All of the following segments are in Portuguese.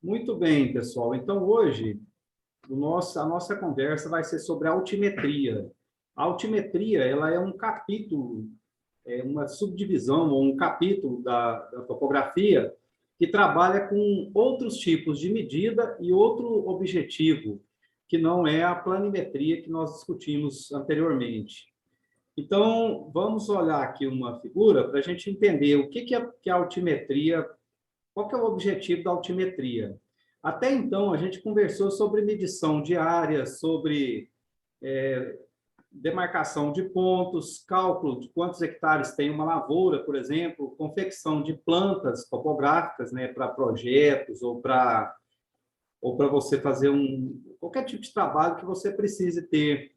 Muito bem, pessoal. Então, hoje, a nossa conversa vai ser sobre a altimetria. A altimetria, ela é um capítulo, é uma subdivisão ou um capítulo da topografia que trabalha com outros tipos de medida e outro objetivo, que não é a planimetria que nós discutimos anteriormente. Então, vamos olhar aqui uma figura para a gente entender o que é a altimetria. Qual que é o objetivo da altimetria? Até então, a gente conversou sobre medição de áreas, sobre demarcação de pontos, cálculo de quantos hectares tem uma lavoura, por exemplo, confecção de plantas topográficas, né, para projetos ou para você fazer qualquer tipo de trabalho que você precise ter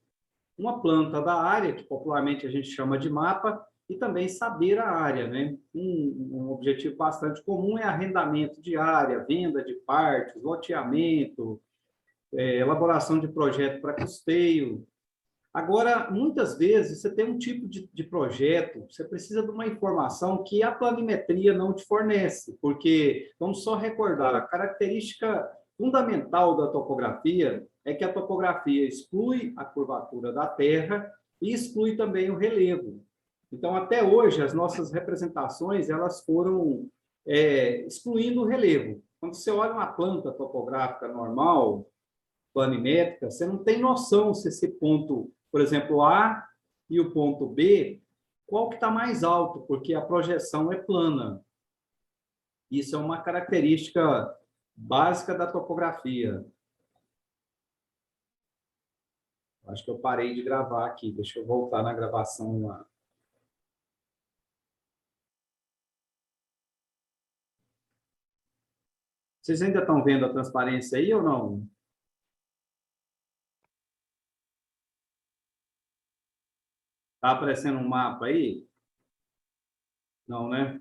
uma planta da área, que popularmente a gente chama de mapa, e também saber a área, né? Um objetivo bastante comum é arrendamento de área, venda de partes, loteamento, elaboração de projeto para custeio. Agora, muitas vezes, você tem um tipo de projeto, você precisa de uma informação que a planimetria não te fornece, porque, vamos só recordar, a característica fundamental da topografia é que a topografia exclui a curvatura da Terra e exclui também o relevo. Então, até hoje, as nossas representações elas foram excluindo o relevo. Quando você olha uma planta topográfica normal, planimétrica, você não tem noção se esse ponto, por exemplo, A e o ponto B, qual que está mais alto, porque a projeção é plana. Isso é uma característica básica da topografia. Acho que eu parei de gravar aqui. Deixa eu voltar na gravação lá. Vocês ainda estão vendo a transparência aí ou não? Está aparecendo um mapa aí? Não, né?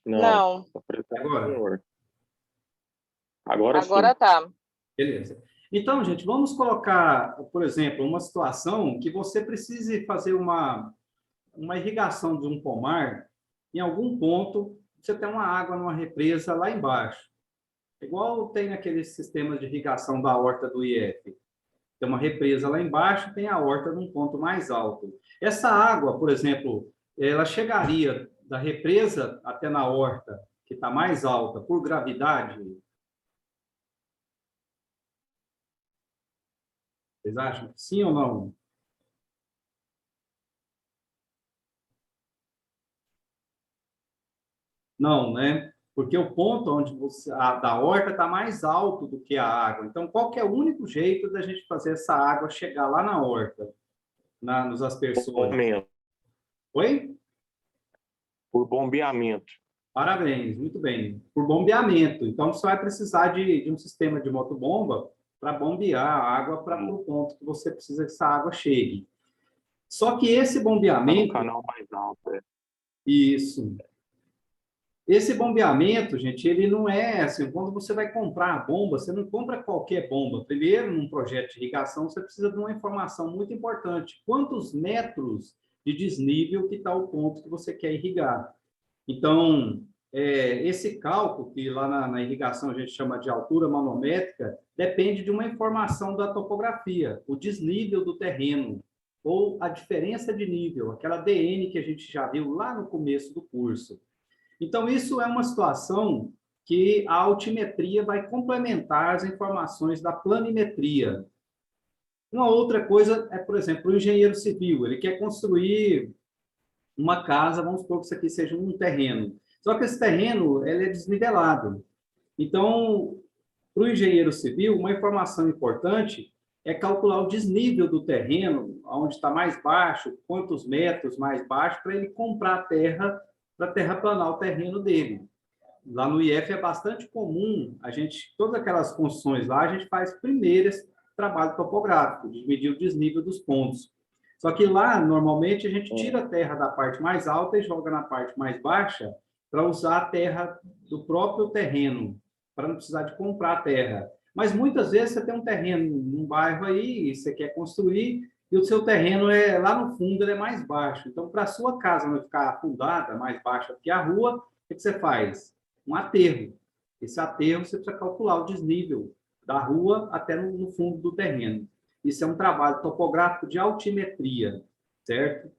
Não. Agora? Agora sim. Agora tá. Beleza. Então, gente, vamos colocar, por exemplo, uma situação que você precise fazer uma irrigação de um pomar, em algum ponto, você tem uma água numa represa lá embaixo. Igual tem naqueles sistemas de irrigação da horta do IF. Tem uma represa lá embaixo, tem a horta num ponto mais alto. Essa água, por exemplo, ela chegaria da represa até na horta, que está mais alta, por gravidade? Vocês acham que sim ou não? Não, né? Porque o ponto onde da horta está mais alto do que a água. Então, qual que é o único jeito da gente fazer essa água chegar lá na horta, nos aspersores? Bombeamento. Oi? Por bombeamento. Parabéns, muito bem. Por bombeamento. Então, você vai precisar de um sistema de motobomba para bombear a água para o ponto que você precisa que essa água chegue. Só que esse bombeamento... Tá no canal mais alto, é. Isso. Esse bombeamento, gente, ele não é assim, quando você vai comprar a bomba, você não compra qualquer bomba. Primeiro, num projeto de irrigação, você precisa de uma informação muito importante. Quantos metros de desnível que está o ponto que você quer irrigar? Então, esse cálculo, que lá na irrigação a gente chama de altura manométrica, depende de uma informação da topografia, o desnível do terreno, ou a diferença de nível, aquela DN que a gente já viu lá no começo do curso. Então, isso é uma situação que a altimetria vai complementar as informações da planimetria. Uma outra coisa é, por exemplo, o engenheiro civil, ele quer construir uma casa, vamos supor que isso aqui seja um terreno. Só que esse terreno ele é desnivelado. Então, para o engenheiro civil, uma informação importante é calcular o desnível do terreno, onde está mais baixo, quantos metros mais baixo, para ele comprar a terra para terraplanar o terreno dele. Lá no IF é bastante comum, todas aquelas construções lá, a gente faz primeiro esse trabalho topográfico, de medir o desnível dos pontos. Só que lá, normalmente, a gente tira a terra da parte mais alta e joga na parte mais baixa para usar a terra do próprio terreno, para não precisar de comprar a terra. Mas muitas vezes você tem um terreno num bairro aí, e você quer construir, e o seu terreno lá no fundo ele é mais baixo. Então, para a sua casa não ficar afundada, mais baixa que a rua, o que você faz? Um aterro. Esse aterro você precisa calcular o desnível da rua até no fundo do terreno. Isso é um trabalho topográfico de altimetria, certo?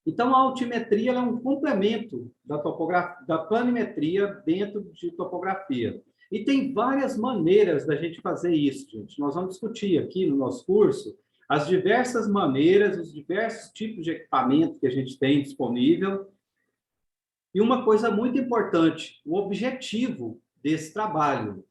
Então, a altimetria é um complemento da topografia, da planimetria dentro de topografia. E tem várias maneiras da gente fazer isso, gente. Nós vamos discutir aqui no nosso curso as diversas maneiras, os diversos tipos de equipamento que a gente tem disponível. E uma coisa muito importante, o objetivo desse trabalho.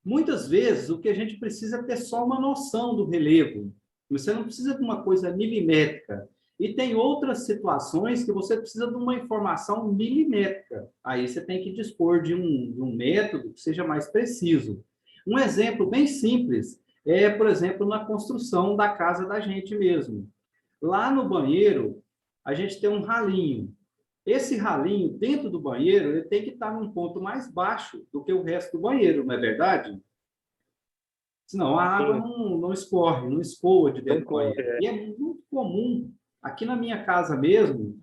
Muitas vezes, o que a gente precisa é ter só uma noção do relevo. Você não precisa de uma coisa milimétrica. E tem outras situações que você precisa de uma informação milimétrica. Aí você tem que dispor de um método que seja mais preciso. Um exemplo bem simples é, por exemplo, na construção da casa da gente mesmo. Lá no banheiro, a gente tem um ralinho. Esse ralinho dentro do banheiro, ele tem que estar num ponto mais baixo do que o resto do banheiro, não é verdade? Senão a água não escorre, não escoa de dentro do banheiro. E é muito comum, aqui na minha casa mesmo,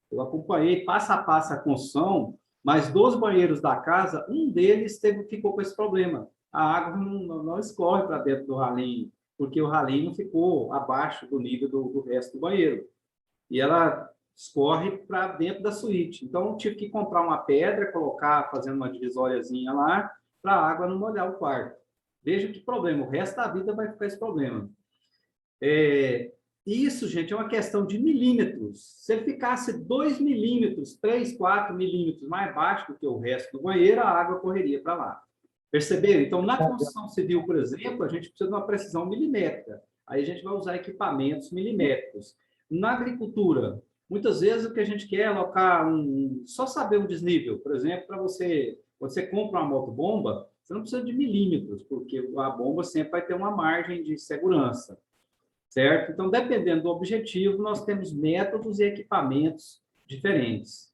eu acompanhei passo a passo a construção, mas dos banheiros da casa, um deles ficou com esse problema. A água não escorre para dentro do ralinho, porque o ralinho ficou abaixo do nível do resto do banheiro. E ela escorre para dentro da suíte. Então, eu tive que comprar uma pedra, colocar, fazendo uma divisóriazinha lá, para a água não molhar o quarto. Veja que problema, o resto da vida vai ficar esse problema. Isso, gente, é uma questão de milímetros. Se ele ficasse 2 milímetros, 3, 4 milímetros mais baixo do que o resto do banheiro, a água correria para lá. Perceberam? Então, na construção civil, por exemplo, a gente precisa de uma precisão milimétrica. Aí a gente vai usar equipamentos milimétricos. Na agricultura, muitas vezes o que a gente quer é alocar só saber um desnível. Por exemplo, para você compra uma motobomba, você não precisa de milímetros, porque a bomba sempre vai ter uma margem de segurança, certo? Então, dependendo do objetivo, nós temos métodos e equipamentos diferentes.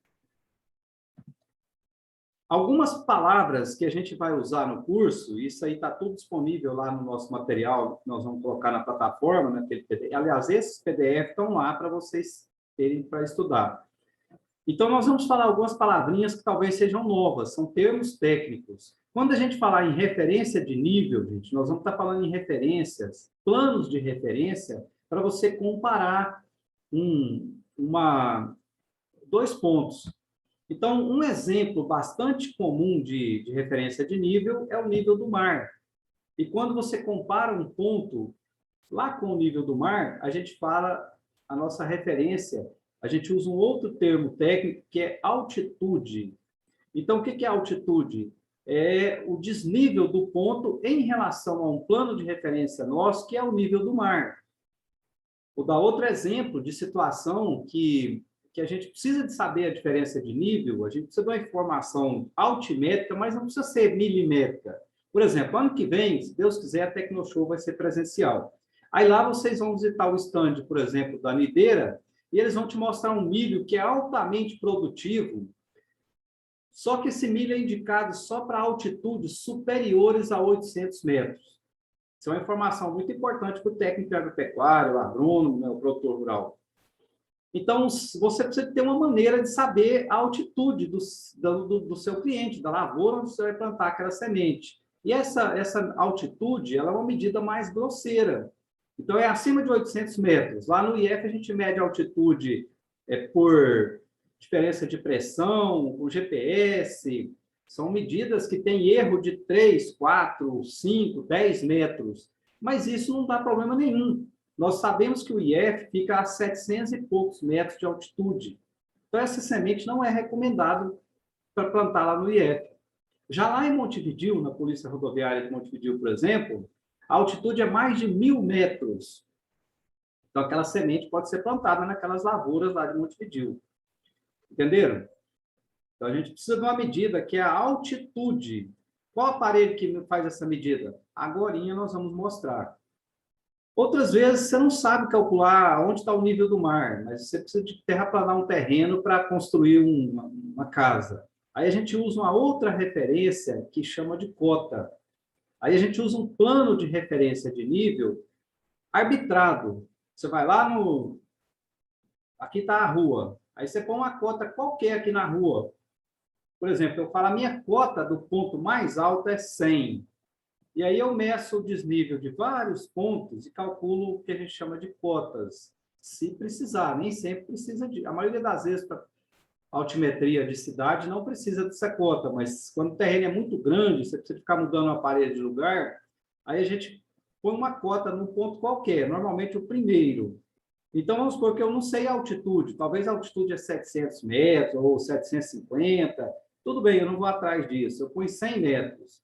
Algumas palavras que a gente vai usar no curso, isso aí está tudo disponível lá no nosso material, que nós vamos colocar na plataforma, naquele PDF. Aliás, esses PDF estão lá para vocês terem para estudar. Então, nós vamos falar algumas palavrinhas que talvez sejam novas, são termos técnicos. Quando a gente falar em referência de nível, gente, nós vamos estar falando em referências, planos de referência, para você comparar dois pontos. Então, um exemplo bastante comum de referência de nível é o nível do mar. E quando você compara um ponto lá com o nível do mar, a gente fala a nossa referência, a gente usa um outro termo técnico que é altitude. Então, o que é altitude? É o desnível do ponto em relação a um plano de referência nosso, que é o nível do mar. Vou dar outro exemplo de situação que a gente precisa de saber a diferença de nível, a gente precisa de uma informação altimétrica, mas não precisa ser milimétrica. Por exemplo, ano que vem, se Deus quiser, a Tecnoshow vai ser presencial. Aí lá vocês vão visitar o stand, por exemplo, da Nideira, e eles vão te mostrar um milho que é altamente produtivo, só que esse milho é indicado só para altitudes superiores a 800 metros. Isso é uma informação muito importante para o técnico agropecuário, o agrônomo, né, o produtor rural. Então, você precisa ter uma maneira de saber a altitude do seu cliente, da lavoura onde você vai plantar aquela semente. E essa altitude, ela é uma medida mais grosseira. Então, é acima de 800 metros. Lá no IF, a gente mede a altitude por diferença de pressão, o GPS. São medidas que têm erro de 3, 4, 5, 10 metros. Mas isso não dá problema nenhum. Nós sabemos que o IF fica a 700 e poucos metros de altitude. Então, essa semente não é recomendado para plantar lá no IF. Já lá em Montevidéu, na Polícia Rodoviária de Montevidéu, por exemplo, a altitude é mais de 1.000 metros. Então, aquela semente pode ser plantada naquelas lavouras lá de Montevidéu. Entenderam? Então, a gente precisa de uma medida que é a altitude. Qual aparelho que faz essa medida? Agorinha nós vamos mostrar. Outras vezes você não sabe calcular onde está o nível do mar, mas você precisa de terraplanar um terreno para construir uma casa. Aí a gente usa uma outra referência que chama de cota. Aí a gente usa um plano de referência de nível arbitrado. Você vai lá no... Aqui está a rua. Aí você põe uma cota qualquer aqui na rua. Por exemplo, eu falo, a minha cota do ponto mais alto é 100. E aí eu meço o desnível de vários pontos e calculo o que a gente chama de cotas, se precisar. Nem sempre precisa de... A maioria das vezes, para altimetria de cidade, não precisa dessa cota, mas quando o terreno é muito grande, você precisa ficar mudando a parede de lugar, aí a gente põe uma cota num ponto qualquer, normalmente o primeiro. Então, vamos supor que eu não sei a altitude, talvez a altitude é 700 metros ou 750, tudo bem, eu não vou atrás disso, eu ponho 100 metros.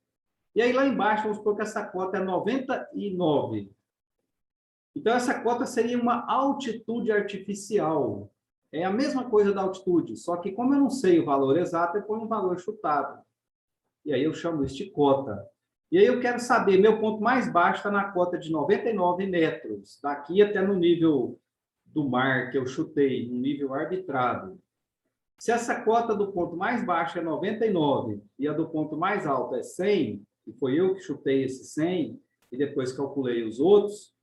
E aí, lá embaixo, vamos supor que essa cota é 99. Então, essa cota seria uma altitude artificial. É a mesma coisa da altitude, só que como eu não sei o valor exato, eu ponho um valor chutado. E aí eu chamo isso de cota. E aí eu quero saber, meu ponto mais baixo está na cota de 99 metros, daqui até no nível do mar que eu chutei, um nível arbitrado. Se essa cota do ponto mais baixo é 99 e a do ponto mais alto é 100, e foi eu que chutei esse 100, e depois calculei os outros,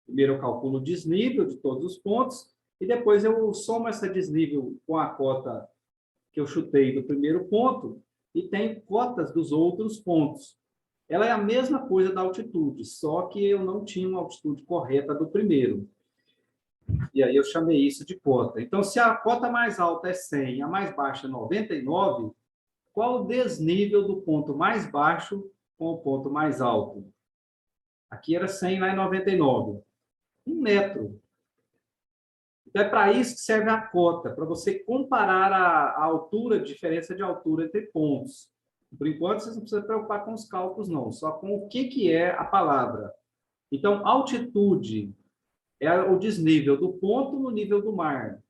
primeiro eu calculo o desnível de todos os pontos, e depois eu somo essa desnível com a cota que eu chutei do primeiro ponto, e tem cotas dos outros pontos. Ela é a mesma coisa da altitude, só que eu não tinha uma altitude correta do primeiro. E aí eu chamei isso de cota. Então, se a cota mais alta é 100 e a mais baixa é 99, qual o desnível do ponto mais baixo com o ponto mais alto? Aqui era 100, lá é 99. 1 metro. Então, é para isso que serve a cota, para você comparar a altura, a diferença de altura entre pontos. Por enquanto, vocês não precisam se preocupar com os cálculos, não, só com o que é a palavra. Então, altitude é o desnível do ponto no nível do mar.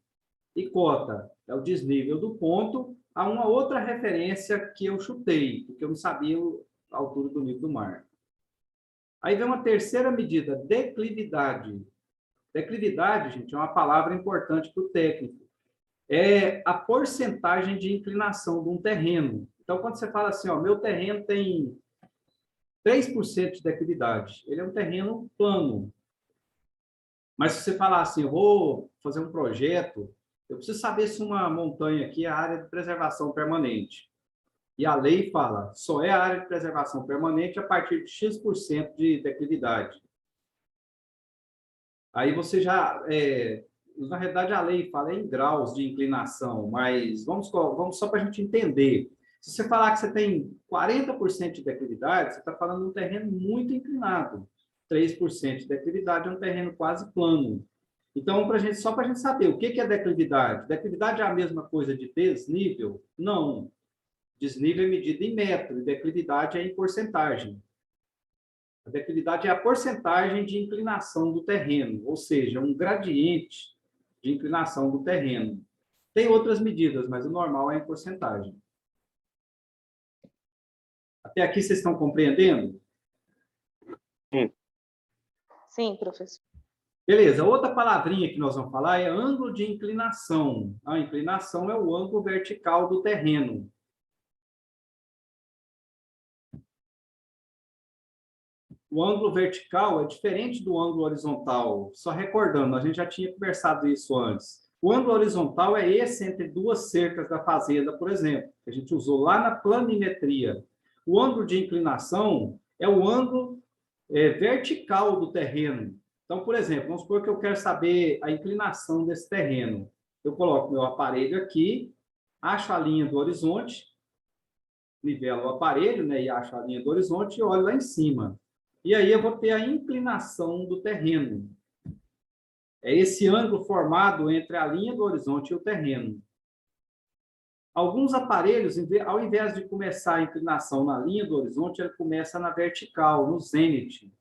E cota é o desnível do ponto a uma outra referência que eu chutei, porque eu não sabia a altura do nível do mar. Aí vem uma terceira medida, declividade. Declividade, gente, é uma palavra importante para o técnico. É a porcentagem de inclinação de um terreno. Então, quando você fala assim, ó, meu terreno tem 3% de declividade, ele é um terreno plano. Mas se você falar assim, eu vou fazer um projeto, eu preciso saber se uma montanha aqui é área de preservação permanente. E a lei fala, só é área de preservação permanente a partir de X% de declividade. Aí você já, na realidade, a lei fala em graus de inclinação, mas vamos só para a gente entender. Se você falar que você tem 40% de declividade, você está falando de um terreno muito inclinado. 3% de declividade é um terreno quase plano. Então, só para a gente saber, o que é declividade? Declividade é a mesma coisa de desnível? Não. Desnível é medido em metro, e declividade é em porcentagem. A declividade é a porcentagem de inclinação do terreno, ou seja, um gradiente de inclinação do terreno. Tem outras medidas, mas o normal é em porcentagem. Até aqui vocês estão compreendendo? Sim. Sim, professor. Beleza, outra palavrinha que nós vamos falar é ângulo de inclinação. A inclinação é o ângulo vertical do terreno. O ângulo vertical é diferente do ângulo horizontal. Só recordando, a gente já tinha conversado isso antes. O ângulo horizontal é esse entre duas cercas da fazenda, por exemplo, que a gente usou lá na planimetria. O ângulo de inclinação é o ângulo vertical do terreno. Então, por exemplo, vamos supor que eu quero saber a inclinação desse terreno. Eu coloco meu aparelho aqui, acho a linha do horizonte, nivelo o aparelho, né, e acho a linha do horizonte e olho lá em cima. E aí eu vou ter a inclinação do terreno. É esse ângulo formado entre a linha do horizonte e o terreno. Alguns aparelhos, ao invés de começar a inclinação na linha do horizonte, ele começa na vertical, no zênite.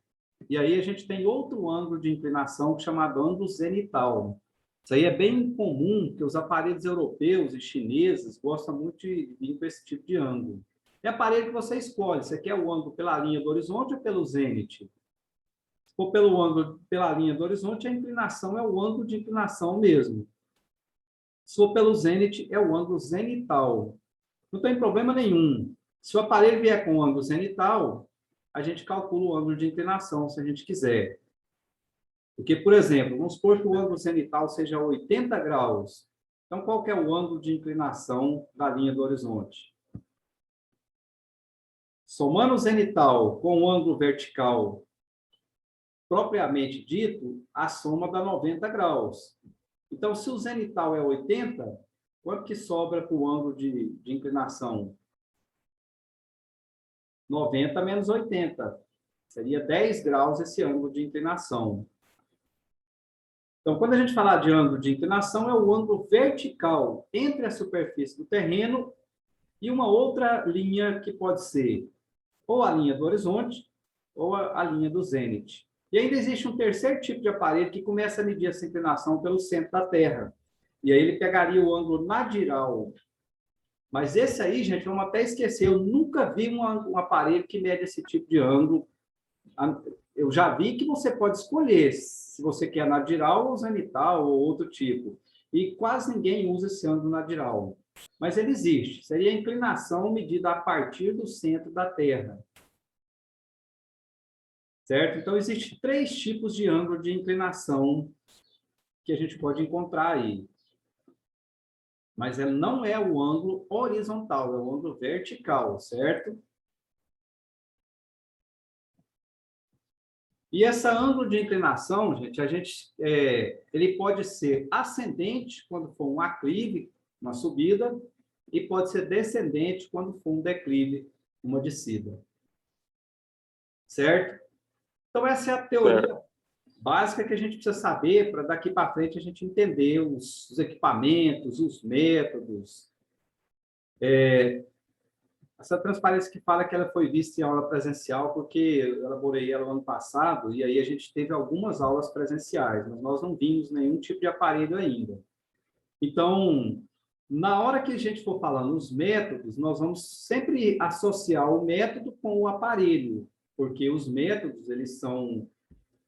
E aí a gente tem outro ângulo de inclinação chamado ângulo zenital. Isso aí é bem comum, que os aparelhos europeus e chineses gostam muito de vir com esse tipo de ângulo. É aparelho que você escolhe. Você quer o ângulo pela linha do horizonte ou pelo zênite? Se for pelo ângulo pela linha do horizonte, a inclinação é o ângulo de inclinação mesmo. Se for pelo zênite, é o ângulo zenital. Não tem problema nenhum. Se o aparelho vier com o ângulo zenital, a gente calcula o ângulo de inclinação, se a gente quiser. Porque, por exemplo, vamos supor que o ângulo zenital seja 80 graus. Então, qual que é o ângulo de inclinação da linha do horizonte? Somando o zenital com o ângulo vertical propriamente dito, a soma dá 90 graus. Então, se o zenital é 80, quanto que sobra para o ângulo de inclinação? 90 menos 80. Seria 10 graus esse ângulo de inclinação. Então, quando a gente falar de ângulo de inclinação, é o ângulo vertical entre a superfície do terreno e uma outra linha que pode ser ou a linha do horizonte ou a linha do zênite. E ainda existe um terceiro tipo de aparelho que começa a medir essa inclinação pelo centro da Terra. E aí ele pegaria o ângulo nadiral. Mas esse aí, gente, vamos até esquecer, eu nunca vi um aparelho que mede esse tipo de ângulo. Eu já vi que você pode escolher se você quer nadiral ou zenital ou outro tipo. E quase ninguém usa esse ângulo nadiral. Mas ele existe. Seria a inclinação medida a partir do centro da Terra. Certo? Então, existem 3 tipos de ângulo de inclinação que a gente pode encontrar aí. Mas ele não é o ângulo horizontal, é o ângulo vertical, certo? E esse ângulo de inclinação, gente, ele pode ser ascendente quando for um aclive, uma subida, e pode ser descendente quando for um declive, uma descida. Certo? Então, essa é a teoria básica que a gente precisa saber para daqui para frente a gente entender os equipamentos, os métodos. Essa transparência que fala que ela foi vista em aula presencial, porque eu elaborei ela no ano passado, e aí a gente teve algumas aulas presenciais, mas nós não vimos nenhum tipo de aparelho ainda. Então, na hora que a gente for falando os métodos, nós vamos sempre associar o método com o aparelho, porque os métodos, eles são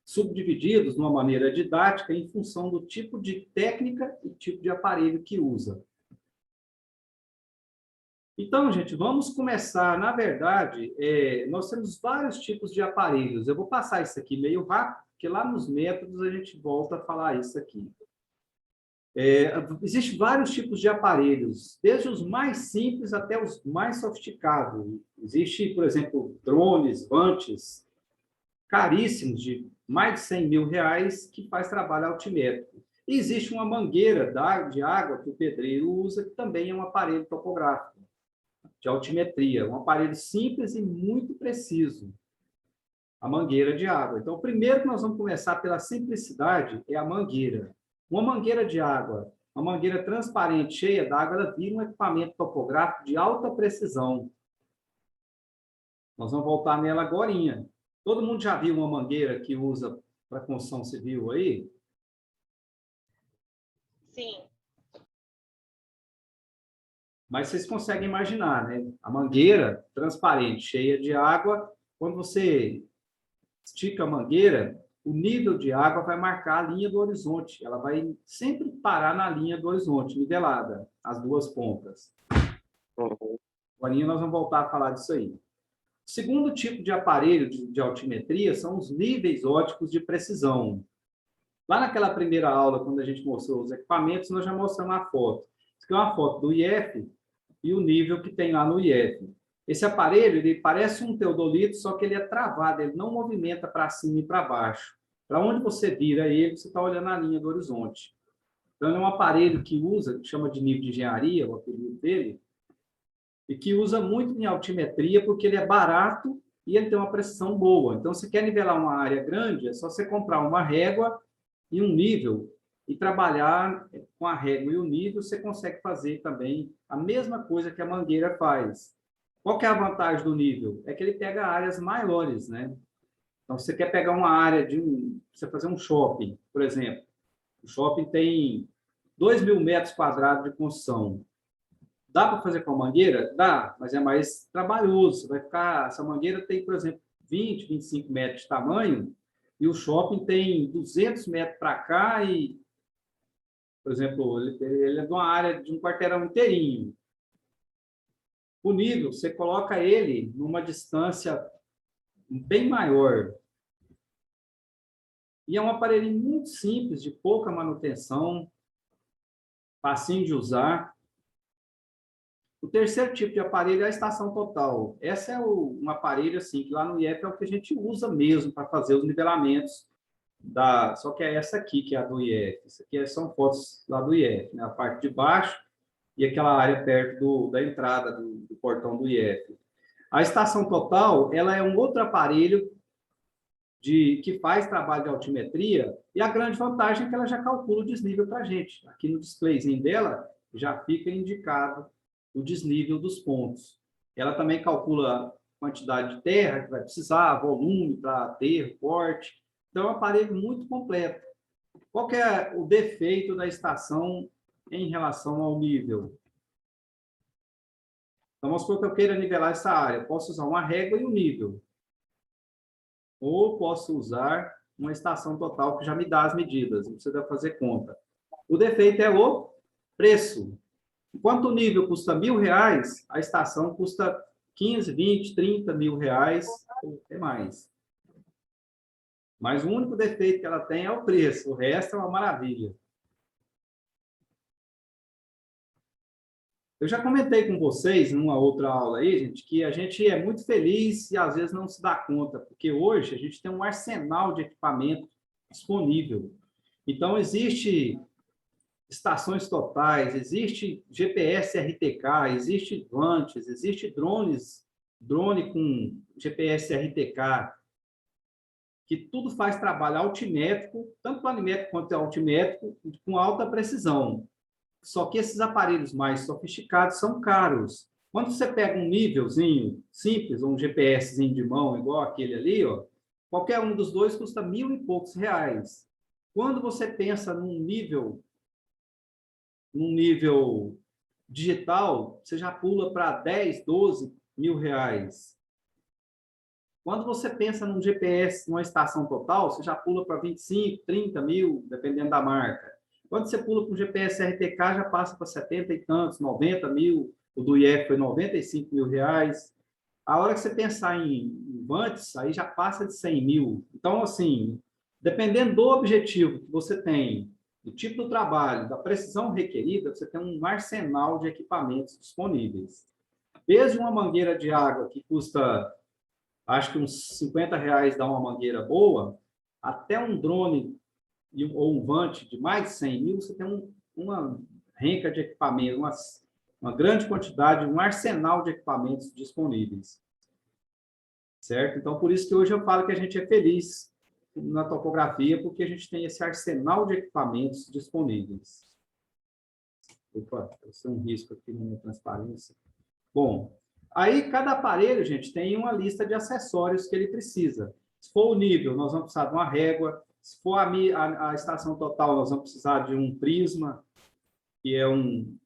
subdivididos de uma maneira didática em função do tipo de técnica e tipo de aparelho que usa. Então, gente, vamos começar. Na verdade, nós temos vários tipos de aparelhos. Eu vou passar isso aqui meio rápido, porque lá nos métodos a gente volta a falar isso aqui. Existem vários tipos de aparelhos, desde os mais simples até os mais sofisticados. Existe, por exemplo, drones, vantes, caríssimos, de mais de 100 mil reais, que faz trabalho altimétrico. E existe uma mangueira de água que o pedreiro usa, que também é um aparelho topográfico, de altimetria, um aparelho simples e muito preciso, a mangueira de água. Então, o primeiro que nós vamos começar pela simplicidade é a mangueira. Uma mangueira de água, uma mangueira transparente, cheia d'água, ela vira um equipamento topográfico de alta precisão. Nós vamos voltar nela agorinha. Todo mundo já viu uma mangueira que usa para construção civil aí? Sim. Mas vocês conseguem imaginar, né? A mangueira transparente, cheia de água, quando você estica a mangueira, o nível de água vai marcar a linha do horizonte. Ela vai sempre parar na linha do horizonte, nivelada, as duas pontas. Agora nós vamos voltar a falar disso aí. O segundo tipo de aparelho de altimetria são os níveis óticos de precisão. Lá naquela primeira aula, quando a gente mostrou os equipamentos, nós já mostramos a foto. Isso aqui é uma foto do IF e o nível que tem lá no IF. Esse aparelho, ele parece um teodolito, só que ele é travado, ele não movimenta para cima e para baixo. Para onde você vira ele, você está olhando a linha do horizonte. Então, é um aparelho que usa, que chama de nível de engenharia, o apelido dele, e que usa muito em altimetria, porque ele é barato e ele tem uma precisão boa. Então, se quer nivelar uma área grande, é só você comprar uma régua e um nível, e trabalhar com a régua e o nível, você consegue fazer também a mesma coisa que a mangueira faz. Qual que é a vantagem do nível? É que ele pega áreas maiores, né? Então, você quer pegar uma área você fazer um shopping, por exemplo. O shopping tem 2.000 metros quadrados de construção. Dá para fazer com a mangueira? Dá, mas é mais trabalhoso. Essa mangueira tem, por exemplo, 20, 25 metros de tamanho, e o shopping tem 200 metros para cá e, por exemplo, ele é de uma área de um quarteirão inteirinho. O nível, você coloca ele numa distância bem maior. E é um aparelho muito simples, de pouca manutenção. facinho de usar. O terceiro tipo de aparelho é a estação total. Essa é um aparelho assim, que lá no IEF é o que a gente usa mesmo para fazer os nivelamentos. Só que é essa aqui, que é a do IEF. Isso aqui são fotos lá do IEF, né? A parte de baixo e aquela área perto da entrada do portão do IEF. A estação total, ela é um outro aparelho que faz trabalho de altimetria, e a grande vantagem é que ela já calcula o desnível para a gente. Aqui no displayzinho dela, já fica indicado o desnível dos pontos. Ela também calcula a quantidade de terra que vai precisar, volume para aterro, corte. Então, é um aparelho muito completo. Qual que é o defeito da estação em relação ao nível? Então, vamos supor que eu queira nivelar essa área. Eu posso usar uma régua e um nível. Ou posso usar uma estação total que já me dá as medidas, não precisa fazer conta. O defeito é o preço. Enquanto o nível custa R$1.000, a estação custa 15, 20, 30 mil reais, ou até mais. Mas o único defeito que ela tem é o preço, o resto é uma maravilha. Eu já comentei com vocês, numa outra aula aí, gente, que a gente é muito feliz e às vezes não se dá conta, porque hoje a gente tem um arsenal de equipamento disponível. Então, existe estações totais, existe GPS RTK, existe Vantes, existe drone com GPS RTK, que tudo faz trabalho altimétrico, tanto planimétrico quanto altimétrico, com alta precisão. Só que esses aparelhos mais sofisticados são caros. Quando você pega um nívelzinho simples, ou um GPSzinho de mão, igual aquele ali, ó, qualquer um dos dois custa R$1.000 e poucos. Quando você pensa num nível digital, você já pula para 10, 12 mil reais. Quando você pensa num GPS, numa estação total, você já pula para 25, 30 mil, dependendo da marca. Quando você pula para o GPS RTK, já passa para 70 e tantos, 90 mil. O do IEF foi 95 mil reais. A hora que você pensar em Vantes, aí já passa de 100 mil. Então, assim, dependendo do objetivo que você tem, do tipo do trabalho, da precisão requerida, você tem um arsenal de equipamentos disponíveis. Desde uma mangueira de água que custa, acho que uns 50 reais dá uma mangueira boa, até um drone ou um Vante de mais de 100 mil, você tem uma renca de equipamentos, uma grande quantidade, um arsenal de equipamentos disponíveis. Certo? Então, por isso que hoje eu falo que a gente é feliz na topografia, porque a gente tem esse arsenal de equipamentos disponíveis. Opa, tem um risco aqui na minha transparência. Bom, aí cada aparelho, gente, tem uma lista de acessórios que ele precisa. Se for o nível, nós vamos precisar de uma régua. Se for a estação total, nós vamos precisar de um prisma, que é um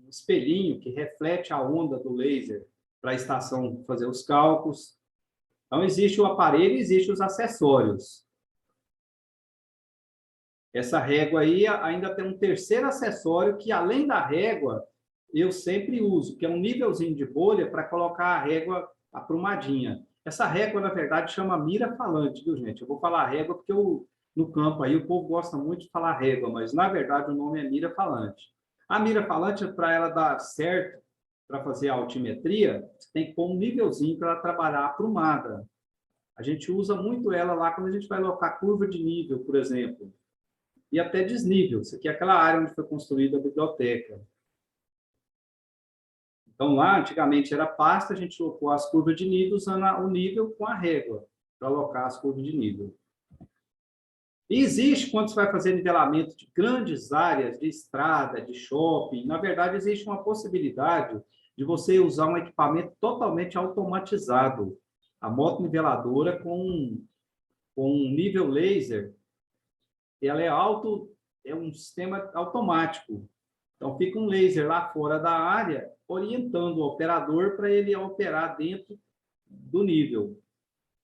espelhinho que reflete a onda do laser para a estação fazer os cálculos. Então, existe o aparelho e existe os acessórios. Essa régua aí ainda tem um terceiro acessório que, além da régua, eu sempre uso, que é um nívelzinho de bolha para colocar a régua aprumadinha. Essa régua, na verdade, chama mira falante, viu, gente? Eu vou falar régua porque no campo aí o povo gosta muito de falar régua, mas, na verdade, o nome é mira falante. A mira falante, para ela dar certo, para fazer a altimetria, você tem que pôr um nívelzinho para ela trabalhar aprumada. A gente usa muito ela lá quando a gente vai alocar curva de nível, por exemplo, e até desnível. Isso aqui é aquela área onde foi construída a biblioteca. Então, lá, antigamente era pasta, a gente colocou as curvas de nível usando o nível com a régua, para alocar as curvas de nível. E existe, quando você vai fazer nivelamento de grandes áreas, de estrada, de shopping, na verdade, existe uma possibilidade de você usar um equipamento totalmente automatizado. A moto niveladora com um nível laser, ela é um sistema automático. Então, fica um laser lá fora da área, orientando o operador para ele operar dentro do nível.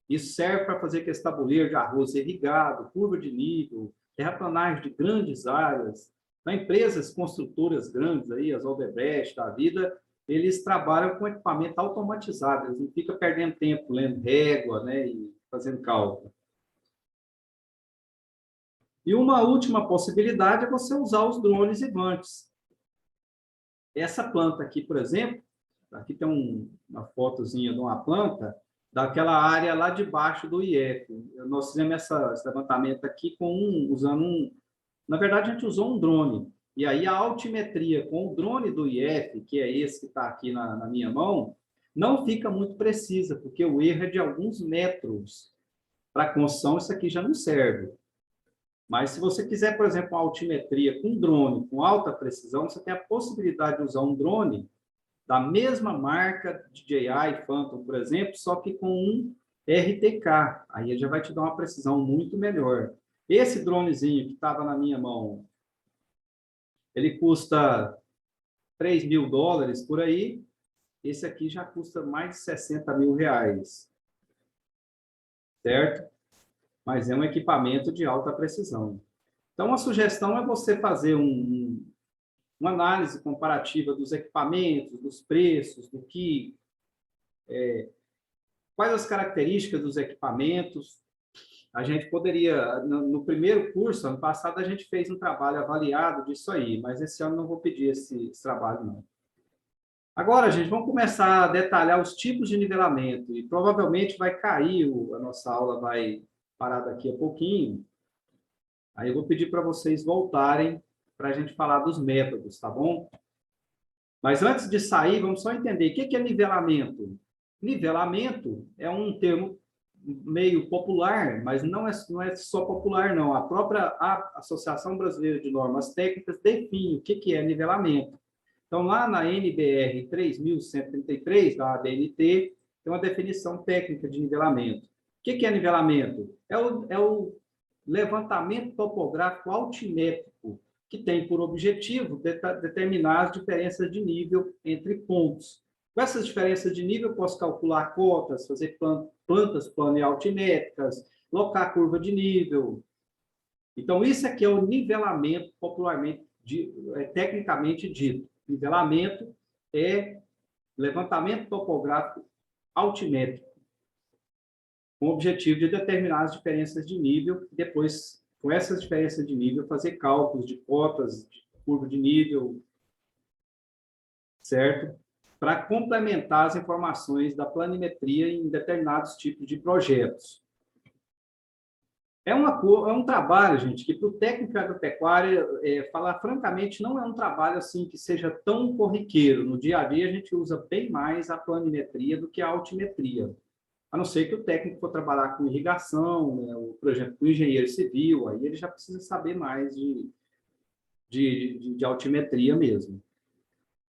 Isso serve para fazer aquele tabuleiro de arroz irrigado, curva de nível, terraplanagem de grandes áreas. Para empresas construtoras grandes, aí, as Odebrecht da vida, eles trabalham com equipamento automatizado, eles não ficam perdendo tempo lendo régua, né, e fazendo cálculo. E uma última possibilidade é você usar os drones Ivantes. Essa planta aqui, por exemplo, aqui tem uma fotozinha de uma planta daquela área lá debaixo do IF. Nós fizemos esse levantamento aqui usando na verdade, a gente usou um drone. E aí a altimetria com o drone do IF, que é esse que está aqui na minha mão, não fica muito precisa, porque o erro é de alguns metros. Para construção, isso aqui já não serve. Mas se você quiser, por exemplo, uma altimetria com drone, com alta precisão, você tem a possibilidade de usar um drone da mesma marca DJI Phantom, por exemplo, só que com um RTK. Aí ele já vai te dar uma precisão muito melhor. Esse dronezinho que estava na minha mão, ele custa $3.000 por aí. Esse aqui já custa mais de R$60.000, certo? Mas é um equipamento de alta precisão. Então, a sugestão é você fazer uma análise comparativa dos equipamentos, dos preços, quais as características dos equipamentos. A gente poderia, no primeiro curso, ano passado, a gente fez um trabalho avaliado disso aí, mas esse ano não vou pedir esse trabalho, não. Agora, gente, vamos começar a detalhar os tipos de nivelamento, e provavelmente vai cair, a nossa aula vai parar daqui a pouquinho. Aí eu vou pedir para vocês voltarem para a gente falar dos métodos, tá bom? Mas antes de sair, vamos só entender o que é nivelamento. Nivelamento é um termo meio popular, mas não é só popular, não. A própria Associação Brasileira de Normas Técnicas define o que é nivelamento. Então, lá na NBR 3133, da ABNT, tem uma definição técnica de nivelamento. O que é nivelamento? É o levantamento topográfico altimétrico, que tem por objetivo determinar as diferenças de nível entre pontos. Com essas diferenças de nível, eu posso calcular cotas, fazer plantas plano-altimétricas, locar curva de nível. Então, isso aqui é o nivelamento, popularmente, tecnicamente dito. Nivelamento é levantamento topográfico altimétrico, com o objetivo de determinar as diferenças de nível, e depois, com essas diferenças de nível, fazer cálculos de cotas, de curva de nível, certo? Para complementar as informações da planimetria em determinados tipos de projetos. É um trabalho, gente, que para o técnico agropecuário, falar francamente, não é um trabalho assim que seja tão corriqueiro. No dia a dia, a gente usa bem mais a planimetria do que a altimetria. A não ser que o técnico for trabalhar com irrigação, né, por exemplo, com engenheiro civil, aí ele já precisa saber mais de altimetria mesmo.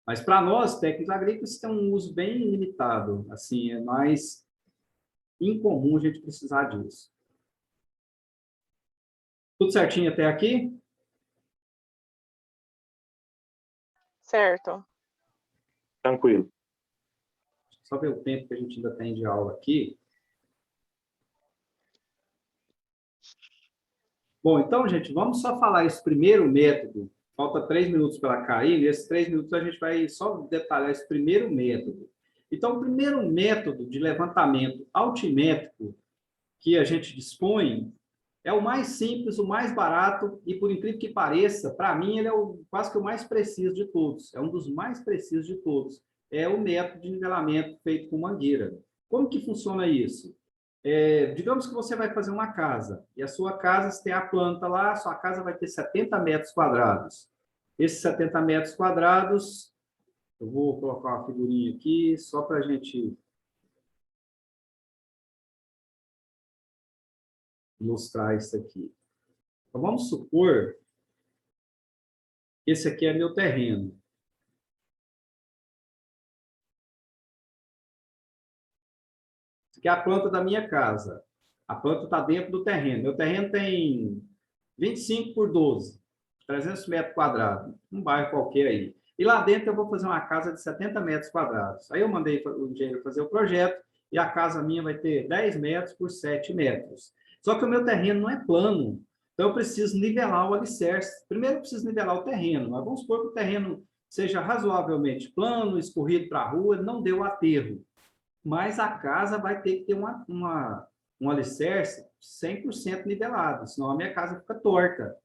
Mas para nós, técnicos agrícolas, tem um uso bem limitado. Assim, é mais incomum a gente precisar disso. Tudo certinho até aqui? Certo. Tranquilo. Só ver o tempo que a gente ainda tem de aula aqui. Bom, então, gente, vamos só falar esse primeiro método. Falta 3 minutos para cair. Nesses 3 minutos, a gente vai só detalhar esse primeiro método. Então, o primeiro método de levantamento altimétrico que a gente dispõe é o mais simples, o mais barato e, por incrível que pareça, para mim, ele é quase que o mais preciso de todos. É um dos mais precisos de todos. É o método de nivelamento feito com mangueira. Como que funciona isso? Digamos que você vai fazer uma casa, e a sua casa, você tem a planta lá, a sua casa vai ter 70 metros quadrados. Esses 70 metros quadrados, eu vou colocar uma figurinha aqui, só para a gente ilustrar isso aqui. Então, vamos supor que esse aqui é meu terreno. Essa aqui é a planta da minha casa. A planta está dentro do terreno. Meu terreno tem 25 por 12, 300 metros quadrados, um bairro qualquer aí. E lá dentro eu vou fazer uma casa de 70 metros quadrados. Aí eu mandei o engenheiro fazer o projeto e a casa minha vai ter 10 metros por 7 metros. Só que o meu terreno não é plano. Então, eu preciso nivelar o alicerce. Primeiro, eu preciso nivelar o terreno. Mas vamos supor que o terreno seja razoavelmente plano, escorrido para a rua, não deu aterro. Mas a casa vai ter que ter uma um alicerce 100% nivelado, senão a minha casa fica torta.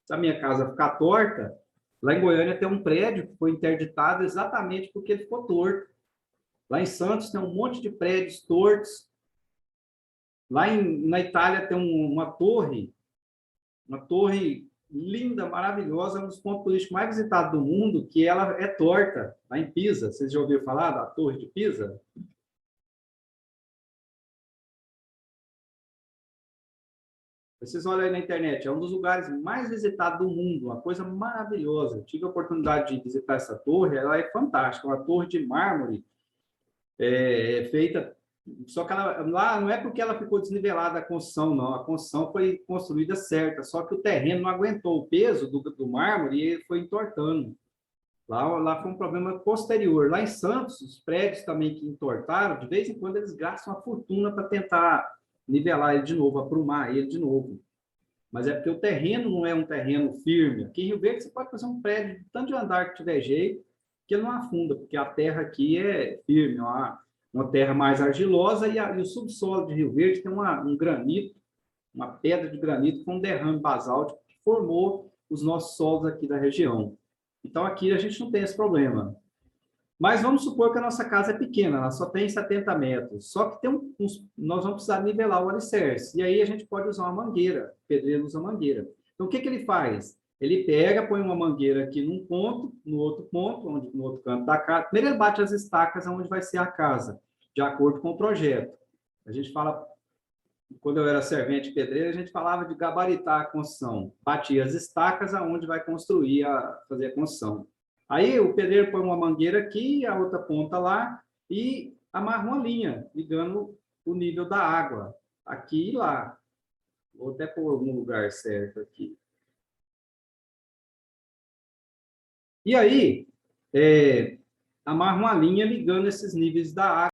Se a minha casa ficar torta, lá em Goiânia tem um prédio que foi interditado exatamente porque ele ficou torto. Lá em Santos tem um monte de prédios tortos. Na Itália tem uma torre linda, maravilhosa, um dos pontos turísticos mais visitados do mundo, que ela é torta, lá em Pisa. Vocês já ouviram falar da Torre de Pisa? Vocês olham aí na internet, é um dos lugares mais visitados do mundo, uma coisa maravilhosa. Eu tive a oportunidade de visitar essa torre, ela é fantástica, uma torre de mármore, feita. Só que lá não é porque ela ficou desnivelada a construção, não. A construção foi construída certa, só que o terreno não aguentou o peso do mármore e ele foi entortando. Lá foi um problema posterior. Lá em Santos, os prédios também que entortaram, de vez em quando eles gastam uma fortuna para tentar nivelar ele de novo, aprumar ele de novo. Mas é porque o terreno não é um terreno firme. Aqui em Rio Verde você pode fazer um prédio de tanto de andar que tiver jeito, que ele não afunda, porque a terra aqui é firme, uma terra mais argilosa, e o subsolo de Rio Verde tem um granito, uma pedra de granito com um derrame basáltico que formou os nossos solos aqui da região. Então aqui a gente não tem esse problema. Mas vamos supor que a nossa casa é pequena, ela só tem 70 metros. Só que nós vamos precisar nivelar o alicerce. E aí a gente pode usar uma mangueira. O pedreiro usa mangueira. Então, o que ele faz? Ele pega, põe uma mangueira aqui num ponto, no outro ponto, no outro canto da casa. Primeiro ele bate as estacas onde vai ser a casa, de acordo com o projeto. A gente fala, quando eu era servente pedreiro, a gente falava de gabaritar a construção. Batia as estacas aonde vai construir, fazer a construção. Aí o pedreiro põe uma mangueira aqui, a outra ponta lá, e amarra uma linha, ligando o nível da água, aqui e lá. Vou até pôr algum lugar certo aqui. E aí, amarra uma linha ligando esses níveis da água.